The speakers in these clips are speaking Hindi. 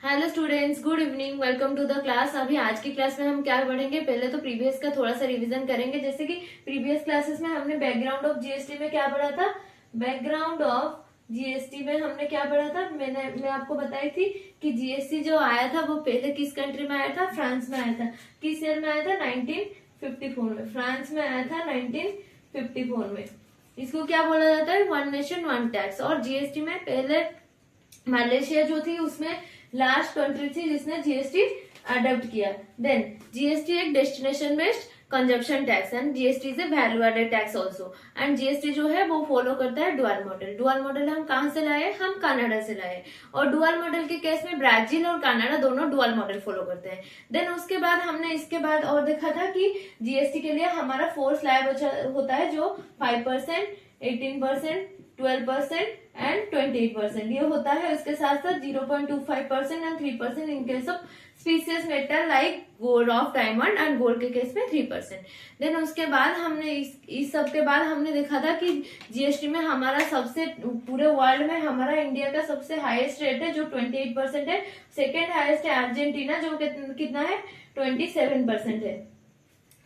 Hello students, good evening. Welcome to the class. अभी आज की क्लास में हम क्या पढ़ेंगे, पहले तो प्रीवियस का थोड़ा सा रिवीजन करेंगे। जैसे कि प्रीवियस क्लासेस में हमने बैकग्राउंड ऑफ जीएसटी में क्या पढ़ा था। बैकग्राउंड ऑफ जीएसटी में हमने क्या पढ़ा था, मैं आपको बताई थी कि जीएसटी जो आया था वो पहले किस कंट्री में आया था, फ्रांस में आया था। किस ईयर में आया था, 1954 में। फ्रांस में आया था 1954 में। इसको क्या बोला जाता है, वन नेशन वन टैक्स। और जीएसटी में पहले मलेशिया जो थी उसमें लास्ट कंट्री थी जिसने जीएसटी अडॉप्ट किया। देन जीएसटी एक destination based consumption tax and GST is a value added tax also. And GST जो है वो फॉलो करता है डुअल मॉडल। डुअल मॉडल हम कहाँ से लाए, हम कनाडा से लाए। और डुअल मॉडल के केस में ब्राजील और कनाडा दोनों डुअल मॉडल फॉलो करते हैं। देन उसके बाद हमने इसके बाद और देखा था कि जीएसटी के लिए हमारा 4 स्लैब होता है जो 5%, 18%, 12% एंड 28% ये होता है। उसके साथ साथ 0.25% and 3% in case of species metal like gold of diamond and gold के केस में 3%। देन उसके बाद हमने इस सब के बाद हमने देखा था कि जीएसटी में हमारा सबसे पूरे वर्ल्ड में हमारा इंडिया का सबसे हाईएस्ट रेट है जो 28% है। सेकेंड हाईएस्ट है अर्जेंटीना जो कितना है, 27% है।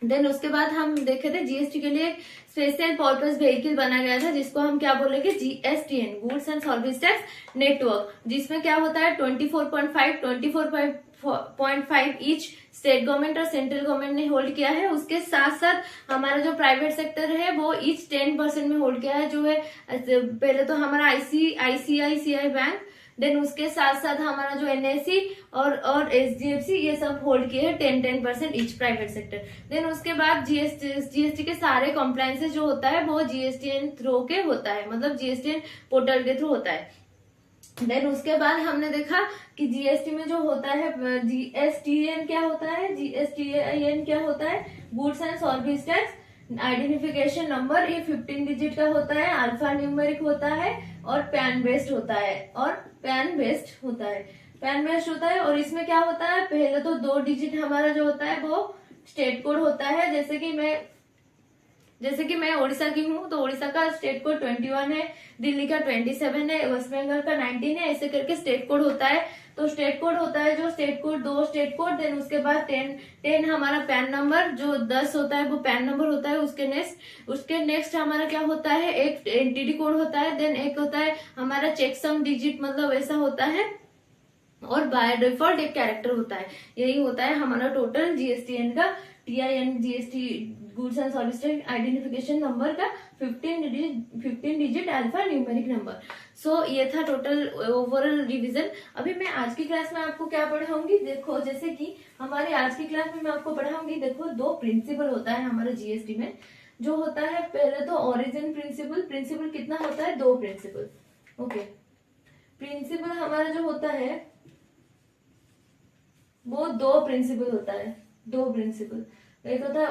देन उसके बाद हम देखे थे जीएसटी के लिए स्पेशल पर्पस व्हीकल बनाया गया था जिसको हम क्या बोलेंगे, GSTN, goods and service tax network, जिसमें क्या होता है 24.5 ईच स्टेट गवर्नमेंट और सेंट्रल गवर्नमेंट ने होल्ड किया है। उसके साथ साथ हमारा जो प्राइवेट सेक्टर है वो ईच 10% में होल्ड किया है, जो है पहले तो हमारा आईसीआईसीआई बैंक। देन उसके साथ साथ हमारा जो एनएससी और एचडीएफसी ये सब होल्ड किए हैं 10% ईच प्राइवेट सेक्टर। देन उसके बाद जीएसटी के सारे कॉम्प्लायंसेस जो होता है वो जीएसटीएन थ्रू के होता है, मतलब जीएसटीएन पोर्टल के थ्रू होता है। देन उसके बाद हमने देखा कि जीएसटी में जो होता है जीएसटीएन क्या होता है, जीएसटीएन क्या होता है, goods and service tax identification number. ये 15 डिजिट का होता है, अल्फा न्यूमेरिक होता है और पैन बेस्ड होता है। पैन बेस्ड होता है और इसमें क्या होता है, पहले तो 2 डिजिट हमारा जो होता है वो स्टेट कोड होता है। जैसे कि मैं उड़ीसा की हूँ तो उड़ीसा का स्टेट कोड 21 है, दिल्ली का 27 है, वेस्ट बंगाल का 19 है, ऐसे करके स्टेट कोड होता है। तो स्टेट कोड होता है जो state code 2 state code. Then उसके बाद 10 हमारा पैन नंबर, जो 10 होता है वो पैन नंबर होता है। उसके नेक्स्ट हमारा क्या होता है, एक एंटिटी कोड होता है। देन एक होता है हमारा चेकसम डिजिट, मतलब ऐसा होता है। और बाय डिफॉल्ट एक कैरेक्टर होता है। यही होता है हमारा टोटल जीएसटीएन का, TIN GST goods and service tax identification number का 15 डिजिट अल्फा न्यूमेरिक नंबर। सो ये था टोटल ओवरऑल रिवीजन। अभी मैं आज की क्लास में आपको क्या पढ़ाऊंगी, देखो जैसे कि हमारी आज की क्लास में मैं आपको पढ़ाऊंगी, देखो 2 प्रिंसिपल होता है हमारे जीएसटी में। जो होता है पहले तो ओरिजिन प्रिंसिपल कितना होता है, 2 प्रिंसिपल। ओके, प्रिंसिपल हमारा जो होता है वो 2 प्रिंसिपल होता है, 2 प्रिंसिपल। एक होता है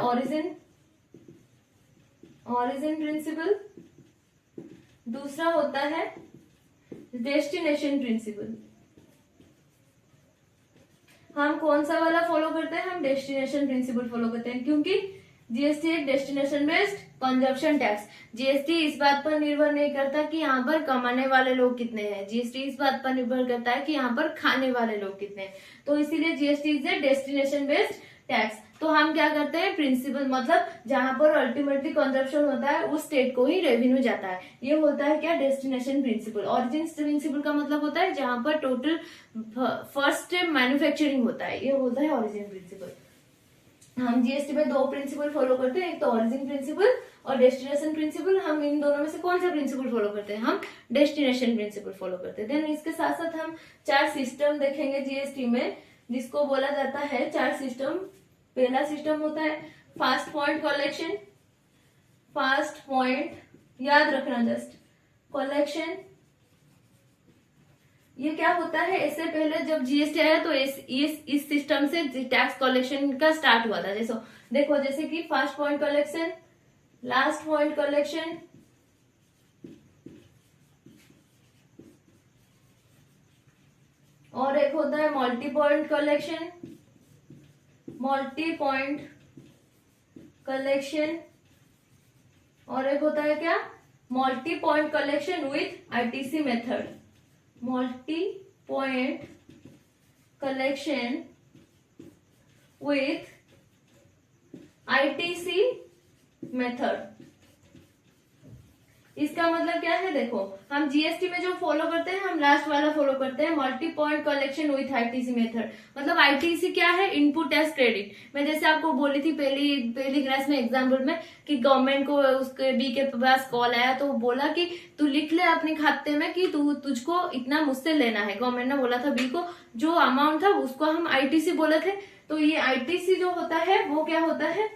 ओरिजिन प्रिंसिपल, दूसरा होता है डेस्टिनेशन प्रिंसिपल। हम कौन सा वाला फॉलो करते हैं, हम डेस्टिनेशन प्रिंसिपल फॉलो करते हैं, क्योंकि जीएसटी एक destination based consumption tax. GST इस बात पर निर्भर नहीं करता कि यहाँ पर कमाने वाले लोग कितने हैं, जीएसटी इस बात पर निर्भर करता है कि यहाँ पर खाने वाले लोग कितने हैं। तो इसीलिए GST is A destination based tax. तो हम क्या करते हैं, प्रिंसिपल मतलब जहां पर अल्टीमेटली कंजप्शन होता है उस स्टेट को ही रेवेन्यू जाता है, ये होता है क्या, डेस्टिनेशन प्रिंसिपल। ओरिजिन प्रिंसिपल का मतलब होता है जहां पर टोटल फर्स्ट मैन्युफैक्चरिंग होता है, ये होता है ओरिजिन प्रिंसिपल। हम जीएसटी में 2 प्रिंसिपल फॉलो करते हैं, एक तो ओरिजिन प्रिंसिपल और डेस्टिनेशन प्रिंसिपल। हम इन दोनों में से कौन सा प्रिंसिपल फॉलो करते हैं, हम डेस्टिनेशन प्रिंसिपल फॉलो करते हैं। देन इसके साथ साथ हम 4 सिस्टम देखेंगे जीएसटी में, जिसको बोला जाता है 4 सिस्टम। पहला सिस्टम होता है fast point collection. Fast point याद रखना, जस्ट कलेक्शन। ये क्या होता है, इससे पहले जब जीएसटी आया तो इस सिस्टम से टैक्स कलेक्शन का स्टार्ट हुआ था। देखो जैसे कि first point collection, last point collection, और एक होता है मल्टी पॉइंट कलेक्शन, और एक होता है क्या, multi point collection with ITC method. Multi point collection with ITC method. इसका मतलब क्या है, देखो हम जीएसटी में जो फॉलो करते हैं हम लास्ट वाला फॉलो करते हैं, multi point collection with ITC method. मतलब आईटीसी क्या है, इनपुट टैक्स क्रेडिट। मैं जैसे आपको बोली थी पहली क्लास में एग्जाम्पल में कि गवर्नमेंट को उसके बी के पास कॉल आया तो बोला कि तू लिख ले अपने खाते में कि तुझको इतना मुझसे लेना है। गवर्नमेंट ने बोला था बी को, जो अमाउंट था उसको हम आईटीसी बोले थे। तो ये आईटीसी जो होता है वो क्या होता है,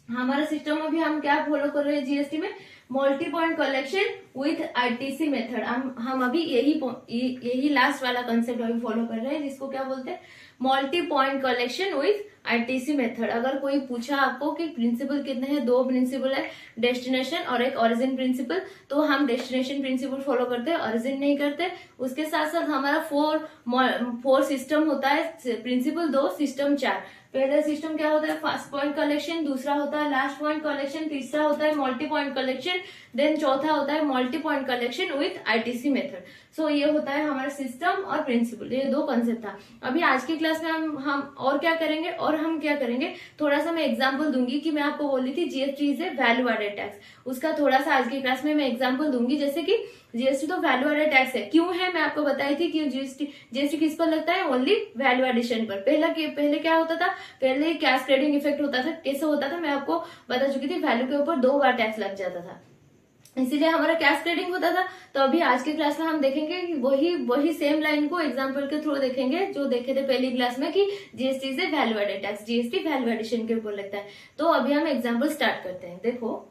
हमारे सिस्टम में भी हम क्या फॉलो कर रहे हैं जीएसटी में, multi point collection with ITC method. हम अभी यही लास्ट वाला कंसेप्ट अभी फॉलो कर रहे हैं, जिसको क्या बोलते हैं, multi point collection with ITC method. अगर कोई पूछा आपको कि प्रिंसिपल कितने हैं, 2 प्रिंसिपल है, डेस्टिनेशन और एक ओरिजिन प्रिंसिपल। तो हम डेस्टिनेशन प्रिंसिपल फॉलो करते हैं, ओरिजिन नहीं करते। उसके साथ साथ हमारा 4 सिस्टम होता है, प्रिंसिपल 2, सिस्टम 4। पहला सिस्टम क्या होता है, फर्स्ट पॉइंट कलेक्शन, दूसरा होता है लास्ट पॉइंट कलेक्शन, तीसरा होता है मल्टी पॉइंट कलेक्शन, देन चौथा होता है multi point collection with ITC method. So ये होता है हमारा सिस्टम और प्रिंसिपल, ये 2 कंसेप्ट था। अभी आज की क्लास में हम और क्या करेंगे, हम क्या करेंगे, थोड़ा सा मैं एग्जांपल दूंगी कि मैं आपको बोली थी GST is a value added tax, उसका थोड़ा सा आज की क्लास में मैं एग्जांपल दूंगी। जैसे कि जीएसटी तो वैल्यू एडेड टैक्स है, क्यों है मैं आपको बताई थी कि जीएसटी किस पर लगता है, ओनली वैल्यू एडिशन पर। पहले क्या होता था, पहले कैश क्रेडिट इफेक्ट होता था। कैसे होता था मैं आपको बता चुकी थी, वैल्यू के ऊपर 2 बार टैक्स लग जाता था, इसीलिए हमारा कैश क्रेडिट होता था। तो अभी आज की क्लास में हम देखेंगे कि वही सेम लाइन को एग्जांपल के थ्रू देखेंगे जो देखे थे पहली क्लास में कि जीएसटी से value added tax, GST value addition के ऊपर लगता है। तो अभी हम एग्जांपल स्टार्ट करते हैं। देखो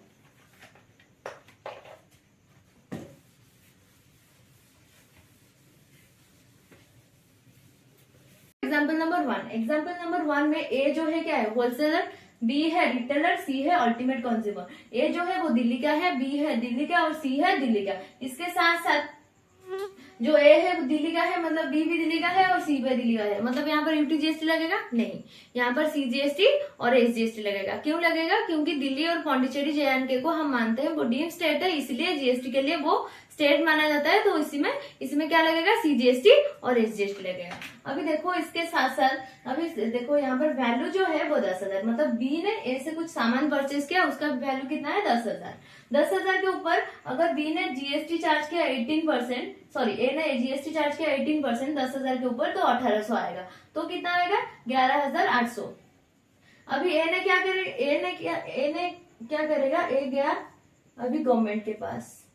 एग्जाम्पल नंबर 1 में ए जो है क्या है, होलसेलर, बी है रिटेलर, सी है अल्टीमेट कंज्यूमर। ए जो है वो दिल्ली का है, बी है दिल्ली का और सी है दिल्ली का। इसके साथ साथ जो ए है वो दिल्ली का है, मतलब बी भी दिल्ली का है और सी भी दिल्ली का है। मतलब यहाँ पर यूटी जीएसटी लगेगा नहीं, यहाँ पर सी जीएसटी और एस जीएसटी लगेगा। क्यों लगेगा, क्योंकि दिल्ली और पौंडीचेरी जेएंडके को हम मानते हैं वो डीम स्टेट है, इसलिए जीएसटी के लिए वो स्टेट माना जाता है। तो इसमें क्या लगेगा, सीजीएसटी और एसजीएसटी लगेगा। अभी देखो इसके साथ साथ अभी देखो यहाँ पर वैल्यू जो है वो 10,000, मतलब बी ने ए से कुछ सामान परचेज किया, उसका वैल्यू कितना है 10,000। 10,000 के ऊपर अगर बी ने जीएसटी चार्ज किया 18%, सॉरी ए ने जीएसटी चार्ज किया 18% 10,000 के ऊपर, तो 1800 आएगा। तो कितना आएगा, 11,800। अभी ए ने क्या करेगा, ए गया अभी गवर्नमेंट के पास,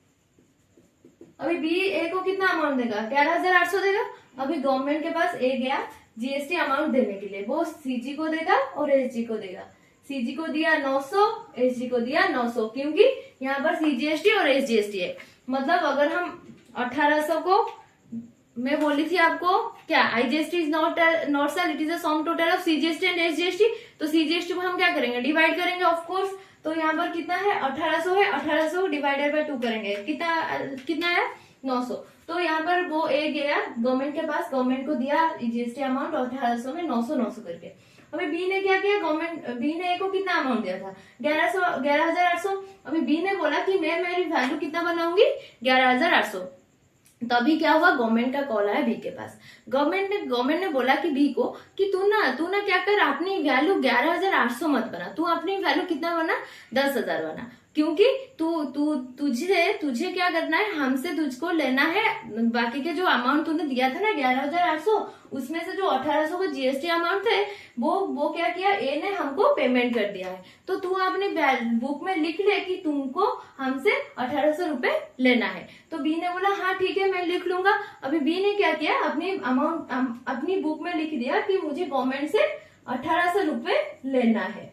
अभी बी ए को कितना अमाउंट देगा, 11,800 देगा। अभी गवर्नमेंट के पास ए गया जीएसटी अमाउंट देने के लिए, वो सीजी को देगा और एसजी को देगा। सीजी को दिया 900, एसजी को दिया 900, क्योंकि यहाँ पर सीजीएसटी और एसजीएसटी है। मतलब अगर हम 1800 को, मैं बोली थी आपको क्या, IGST is not sale, it is a sum total of CGST and SGST. तो सीजीएसटी को हम क्या करेंगे, डिवाइड करेंगे ऑफ कोर्स। तो यहाँ पर कितना है, 1800 है, 1800 डिवाइडेड बाय 2 करेंगे, कितना है 900। तो यहाँ पर वो ए गया गवर्नमेंट के पास, गवर्नमेंट को दिया जीएसटी अमाउंट 1800 में 900 करके। अभी बी ने क्या किया, बी ने ए को कितना अमाउंट दिया था, 11,800। अभी बी ने बोला कि मैं मेरी वैल्यू कितना बनाऊंगी, 11,800। तभी क्या हुआ, गवर्नमेंट का कॉल आया बी के पास। गवर्नमेंट ने बोला कि बी को कि तू ना क्या कर, अपनी वैल्यू 11,800 मत बना, तू अपनी वैल्यू कितना बना, 10,000 बना। क्योंकि तुझे क्या करना है, हमसे तुझको लेना है बाकी के जो अमाउंट तूने दिया था ना 11,800, उसमें से जो 1800 का जीएसटी अमाउंट थे वो क्या किया, ए ने हमको पेमेंट कर दिया है। तो तू अपनी बुक में लिख ले कि तुमको हमसे 1800 रुपए लेना है। तो बी ने बोला हाँ ठीक है मैं लिख लूंगा। अभी बी ने क्या किया, अपनी अमाउंट अपनी बुक में लिख दिया कि मुझे गवर्नमेंट से 1800 रुपए लेना है।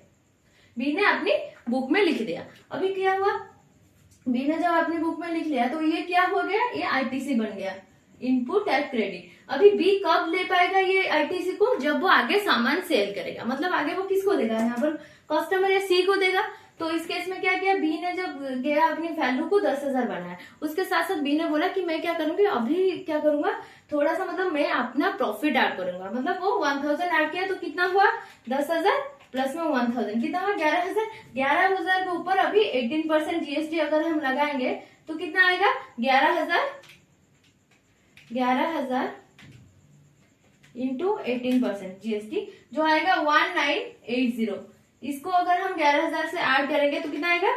बी ने अपनी बुक में लिख दिया। अभी क्या हुआ, बी ने जब अपनी बुक में लिख लिया तो ये क्या हो गया, ये आईटीसी बन गया, इनपुट टैक्स क्रेडिट। अभी बी कब ले पाएगा ये आईटीसी को, जब वो आगे सामान सेल करेगा, मतलब आगे वो किसको देगा, यहाँ पर कस्टमर या सी को देगा। तो इस केस में क्या किया, बी ने जब गया अपनी वैल्यू को 10,000 बनाया, उसके साथ साथ बी ने बोला कि मैं क्या करूंगी, अभी क्या करूंगा, थोड़ा सा मतलब मैं अपना प्रॉफिट ऐड करूंगा। मतलब वो 1000 ऐड किया तो कितना हुआ, 10,000 प्लस में 1000 कितना हुआ, 11,000। 11,000 के ऊपर अभी 18% जीएसटी अगर हम लगाएंगे तो कितना आएगा, 11,000 इंटू 18% जीएसटी जो आएगा 1980। इसको अगर हम 11,000 से ऐड करेंगे तो कितना आएगा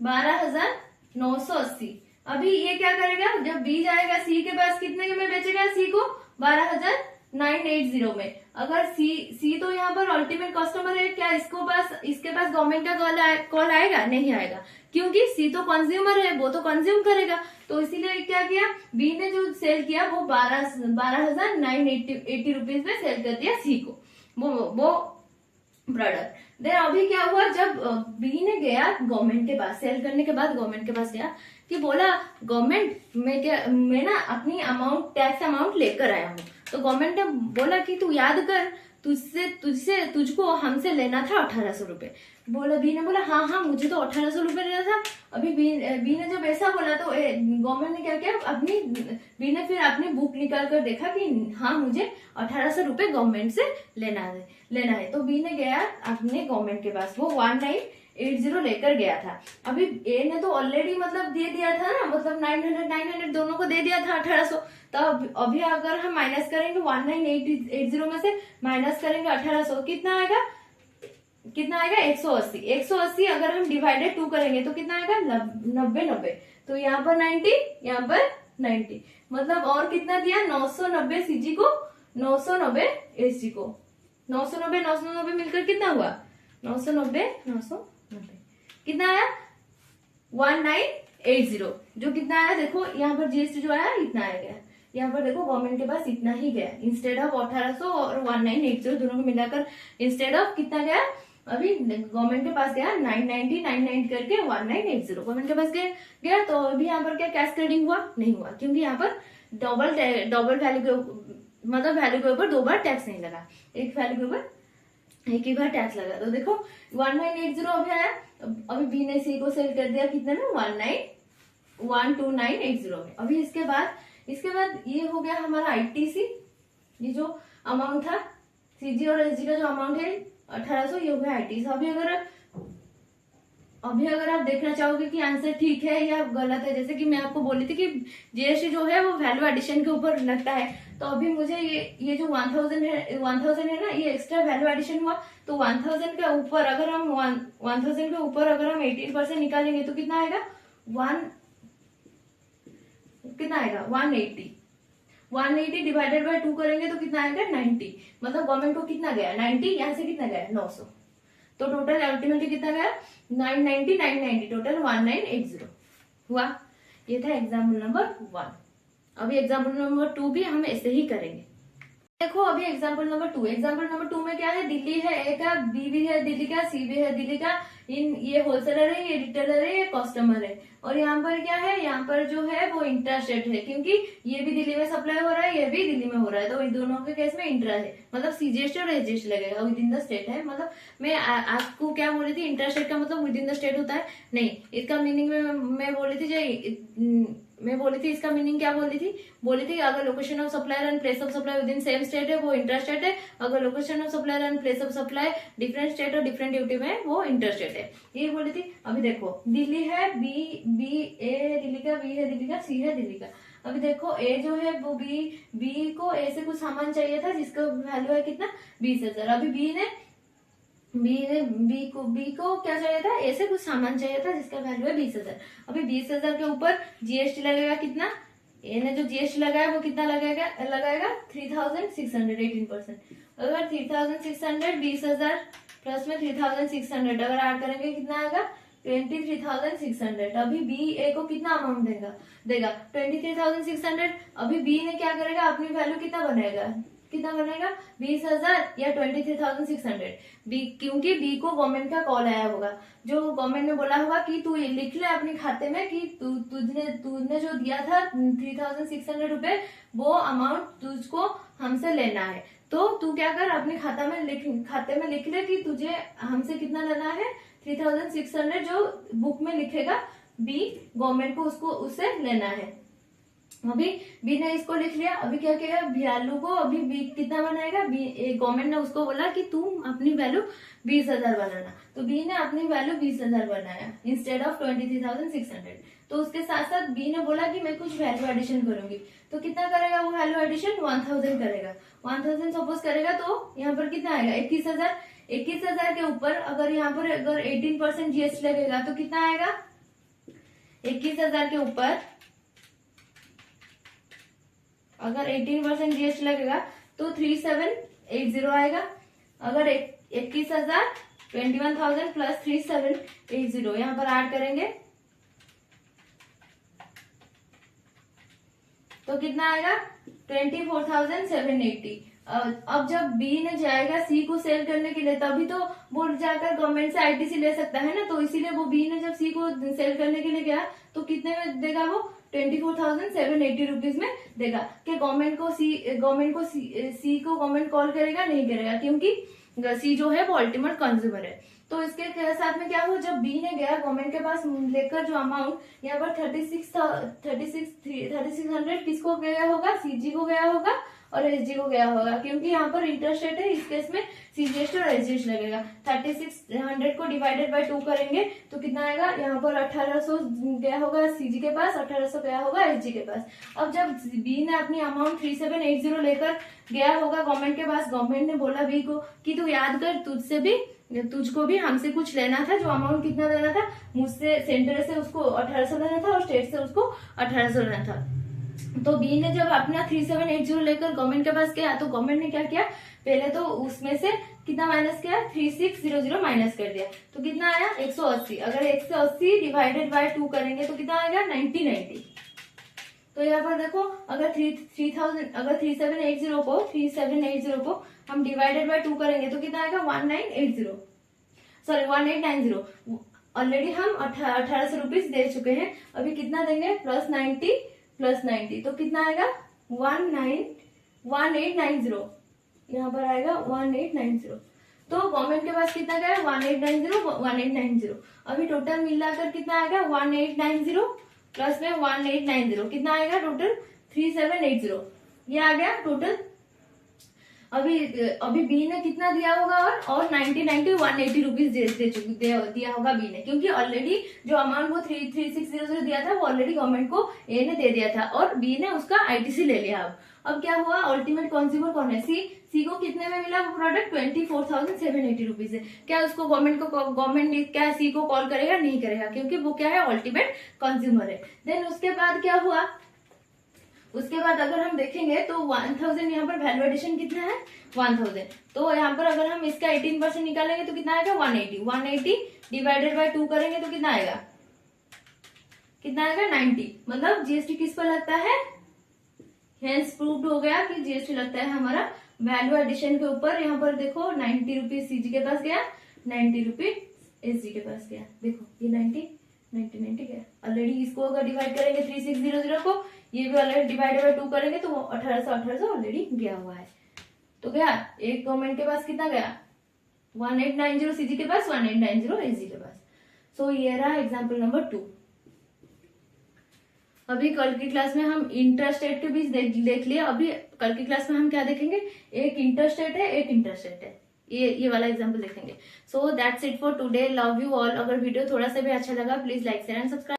12,980। अभी ये क्या करेगा, जब बी जाएगा सी के पास कितने में बेचेगा सी को 12,980 में। अगर सी तो यहाँ पर अल्टीमेट कस्टमर है, क्या इसके पास गवर्नमेंट का कॉल आएगा? नहीं आएगा, क्योंकि सी तो कंज्यूमर है, वो तो कंज्यूम करेगा। तो इसीलिए क्या किया, बी ने जो सेल किया वो 12,980 रुपीज में सेल कर दिया सी को वो प्रोडक्ट। देन अभी क्या हुआ, जब बी ने गया गवर्नमेंट के पास, सेल करने के बाद गवर्नमेंट के पास गया कि बोला गवर्नमेंट मैं ना अपनी टैक्स अमाउंट लेकर आया हूँ। तो गवर्नमेंट ने बोला कि तू याद कर, तुझको हमसे लेना था 1,800 रुपए। बी ने बोला हाँ मुझे तो 1,800 रुपए लेना था। अभी बी ने जब ऐसा बोला तो गवर्नमेंट ने क्या किया, बी ने फिर अपनी बुक निकाल कर देखा कि हाँ मुझे 1,800 रुपए गवर्नमेंट से लेना है। तो बी ने गया अपने गवर्नमेंट के पास, वो 1980 लेकर गया था। अभी ए ने तो ऑलरेडी मतलब दे दिया था ना, मतलब 900 दोनों को दे दिया था 1,800। तो अभी अगर हम माइनस करेंगे 1980 में से माइनस करेंगे 1,800, कितना आएगा 180। 180 अगर हम डिवाइडेड 2 करेंगे तो कितना आएगा 90। तो यहाँ पर 90, यहाँ पर 90, मतलब और कितना दिया 990 सीजी को, 990 एसजी को। 990 मिलकर कितना हुआ 990 कितना आया 1980। जो कितना आया देखो, यहाँ पर जीएसटी जो आया इतना आया गया। यहाँ पर देखो गवर्नमेंट के पास इतना ही गया, इंस्टेड ऑफ 1,800 और 1980 दोनों को मिलाकर इंस्टेड ऑफ कितना गया, अभी गवर्नमेंट के पास गया 990 करके 1980 गवर्नमेंट के पास गया। तो अभी यहाँ पर क्या कैश क्रेडिट हुआ? नहीं हुआ, क्योंकि यहाँ पर डबल वैल्यू के मतलब वैल्यू के ऊपर 2 बार टैक्स नहीं लगा, एक वैल्यू के ऊपर एक ही बार टैक्स लगा। तो देखो 1980 अभी आया। अभी बी ने सी को सेल कर दिया कितने में 12980 में। अभी इसके बाद ये हो गया हमारा आईटीसी, ये जो अमाउंट था सीजी और एसजी का जो अमाउंट है 1,800, ये हो गया आईटीसी। अभी अगर आप देखना चाहोगे कि आंसर ठीक है या गलत है, जैसे कि मैं आपको बोली थी कि जीएसटी जो है वो वैल्यू एडिशन के ऊपर लगता है, तो अभी मुझे ये जो 1,000 है ना, ये एक्स्ट्रा वैल्यू एडिशन हुआ। तो 1,000 के ऊपर अगर हम 1,000 के ऊपर अगर हम 18% निकालेंगे तो कितना आएगा 180 डिवाइडेड बाय 2 करेंगे तो कितना आएगा 90। मतलब गवर्नमेंट को कितना गया 90, यहाँ से कितना गया 900। तो टोटल अल्टीमेटली कितना गया 990 टोटल 1980 हुआ। ये था एग्जाम्पल नंबर 1। अभी एग्जाम्पल नंबर 2 भी हम ऐसे ही करेंगे। देखो अभी एग्जाम्पल नंबर 2 में क्या है, दिल्ली है ए का, बी भी है दिल्ली का, सी भी है दिल्ली का। ये होलसेलर है, ये रिटेलर है, ये कस्टमर है। और यहाँ पर क्या है, यहाँ पर जो है वो इंट्रा स्टेट है, क्योंकि ये भी दिल्ली में सप्लाई हो रहा है, ये भी दिल्ली में हो रहा है। तो इन दोनों के केस में इंट्रा है, मतलब सीजीएसटी और एसजीएसटी लगेगा, विद इन द स्टेट है। मतलब मैं आपको क्या बोली थी, इंट्रा स्टेट का मतलब विद इन द स्टेट होता है, नहीं। इसका मीनिंग में मैं बोली थी इसका मीनिंग क्या बोली थी अगर location of supplier and place of supply with in same state है वो इंटर स्टेट है, अगर location of supplier and place of supply different state और डिफरेंट ड्यूटी में है वो इंटर स्टेट है, ये बोली थी। अभी देखो दिल्ली है, बी ए दिल्ली का, बी है दिल्ली का, सी है दिल्ली का। अभी देखो ए जो है वो बी को ए से कुछ सामान चाहिए था जिसका वैल्यू है कितना 20,000। अभी बी को क्या चाहिए था, ए से कुछ सामान चाहिए था जिसका वैल्यू है 20,000। अभी 20,000 के ऊपर जीएसटी लगेगा कितना, ए ने जो जीएसटी लगाया वो कितना लगेगा 3,600 18%। अगर 3,600 20,000 प्लस में 3,600 अगर ऐड करेंगे कितना आएगा 23,600। अभी बी ए को कितना अमाउंट देगा 23,600। अभी बी ने क्या करेगा, अपनी वैल्यू कितना बनेगा 20,000 या 23,600। क्योंकि बी को गवर्नमेंट का कॉल आया होगा, जो गवर्नमेंट ने बोला होगा कि तू लिख ले अपने खाते में कि तूने जो दिया था 3,600 रुपए वो अमाउंट तुझको हमसे लेना है। तो तू क्या कर, अपने खाते में लिख ले कि तुझे हमसे कितना लेना है 3,600, जो बुक में लिखेगा बी गवर्नमेंट को उससे लेना है। अभी बी ने इसको लिख लिया। अभी क्या किया, वैल्यू को अभी बी कितना बनाएगा, बी गवर्नमेंट ने उसको बोला कि तुम अपनी वैल्यू 20,000 बनाना, तो बी ने अपनी वैल्यू 20,000 बनाया इंस्टेड ऑफ 23,600। तो उसके साथ साथ बी ने बोला कि मैं कुछ वैल्यू एडिशन करूंगी, तो कितना करेगा वो वैल्यू एडिशन, 1000 करेगा। 1000 सपोज करेगा तो यहाँ पर कितना आएगा, 21,000। 21,000 के ऊपर अगर यहाँ पर अगर 18% जीएसटी लगेगा तो कितना आएगा, 21,000 के ऊपर अगर 18% जीएसटी लगेगा तो 3780 आएगा। अगर 21,000 21,000 प्लस 3780 यहाँ पर ऐड करेंगे तो कितना आएगा, 24,780। अब जब बी ने जाएगा सी को सेल करने के लिए, तभी तो वो जाकर गवर्नमेंट से आईटीसी ले सकता है ना, तो इसीलिए वो बी ने जब सी को सेल करने के लिए गया तो कितने में देगा वो, 24,780 रुपीज में देगा। क्या गवर्नमेंट को सी को गवर्नमेंट कॉल करेगा, नहीं करेगा, क्योंकि सी जो है वो अल्टीमेट कंज्यूमर है। तो इसके साथ में क्या हुआ, जब बी ने गया गवर्नमेंट के पास लेकर जो अमाउंट यहाँ पर 3600 किसको गया होगा, सीजी को गया होगा और एसजी को गया होगा, क्योंकि यहाँ पर इंटरेस्ट रेट है, इस केस में सीजीएसटी और एसजीएसटी लगेगा। 3600 को डिवाइडेड बाय 2 करेंगे तो कितना आएगा, यहाँ पर 1800 गया होगा सीजी के पास, 1800 गया होगा एसजी के पास। अब जब बी ने अपनी अमाउंट 3780 लेकर गया होगा गवर्नमेंट के पास, गवर्नमेंट ने बोला बी को कि तू याद कर, तुझको भी हमसे कुछ लेना था, जो अमाउंट कितना देना था, मुझसे सेंटर से उसको 1800 लेना था और स्टेट से उसको 1800 लेना था। तो बी ने जब अपना 3780 लेकर गवर्नमेंट के पास गया तो गवर्नमेंट ने क्या किया, पहले तो उसमें से कितना माइनस किया, 3600 माइनस कर दिया, तो कितना आया 180। अगर 180 डिवाइडेड बाय 2 करेंगे तो कितना आएगा 90। तो यहाँ पर देखो, अगर 3780 को हम डिवाइडेड बाय 2 करेंगे तो कितना आएगा 1890। ऑलरेडी हम 1800 रुपीज दे चुके हैं, अभी कितना देंगे, प्लस 90 तो कितना आएगा 1890। यहाँ पर आएगा 1890। तो गवर्नमेंट के पास कितना गया, 1890। अभी टोटल मिलाकर कितना आएगा, 1890 प्लस में 1890 कितना आएगा टोटल, 3780। ये आ गया टोटल। अभी बी ने कितना दिया होगा, और 180 रुपीज दिया होगा बी ने, क्योंकि ऑलरेडी जो अमाउंट वो 3600 दिया था वो ऑलरेडी गवर्नमेंट को ए ने दे दिया था और बी ने उसका आईटीसी ले लिया। अब क्या हुआ, अल्टीमेट कंज्यूमर कौन है, सी को कितने में मिला वो प्रोडक्ट, 24,780 रुपीज है। क्या उसको गवर्नमेंट क्या सी को कॉल करेगा, नहीं करेगा, क्योंकि वो क्या है, अल्टीमेट कंज्यूमर है। देन उसके बाद क्या हुआ, उसके बाद अगर हम देखेंगे तो 1000 यहाँ पर वैल्यू एडिशन कितना है, 1000। तो यहाँ पर अगर हम इसका 18% निकालेंगे तो कितना आएगा 180 डिवाइडेड बाय 2 करेंगे तो कितना आएगा 90। मतलब जीएसटी किस पर लगता है, हेंस प्रूव्ड हो गया कि जीएसटी लगता है हमारा वैल्यू एडिशन के ऊपर। यहाँ पर देखो 90 रुपीज सीजी के पास गया, 90 रुपीज एसजी के पास गया। देखो ये 90 गया ऑलरेडी। इसको अगर डिवाइड करेंगे 3600 को, ये भी ऑलरेडी डिवाइड बाय 2 करेंगे तो वो 1800 ऑलरेडी गया हुआ है। तो गया एक गवर्नमेंट के पास कितना गया, 1890 सीजी के पास, 1890 एसजी के पास। सो ये रहा एग्जाम्पल नंबर 2। अभी कल की क्लास में हम इंटरस्टेट के बीच देख लिया। अभी कल की क्लास में हम क्या देखेंगे, एक इंटरस्टेट है, एक इंटरस्टेट है, ये वाला एग्जाम्पल देखेंगे। So that's it for today, love you all. अगर वीडियो थोड़ा सा भी अच्छा लगा please like share and subscribe.